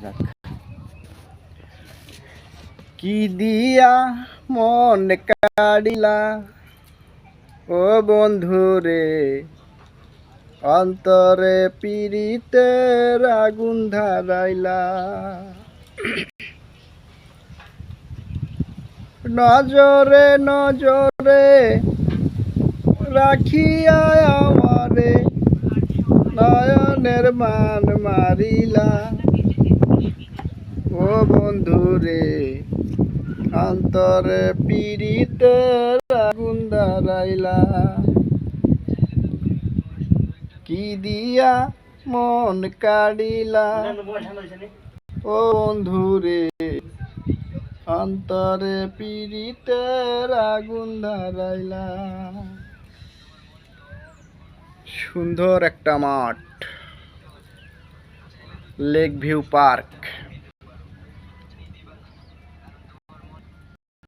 যাক। কি দিয়া মন কাড়িলা ও বন্ধুরে, অন্তরে পীড়িতের আগুন ধরাইলা। নজরে নজরে রাখিয়া আমারে নয়নের মান মারিলা। ও বন্ধুরে, অন্তরে পীড়িতের আগুন ধরাইলা। কি দিয়া মন কাড়িলা ও বন্ধুরে, অন্তরে পীড়িতের আগুন ধরাইলা। সুন্দর একটা মাঠ, লেক ভিউ পার্ক।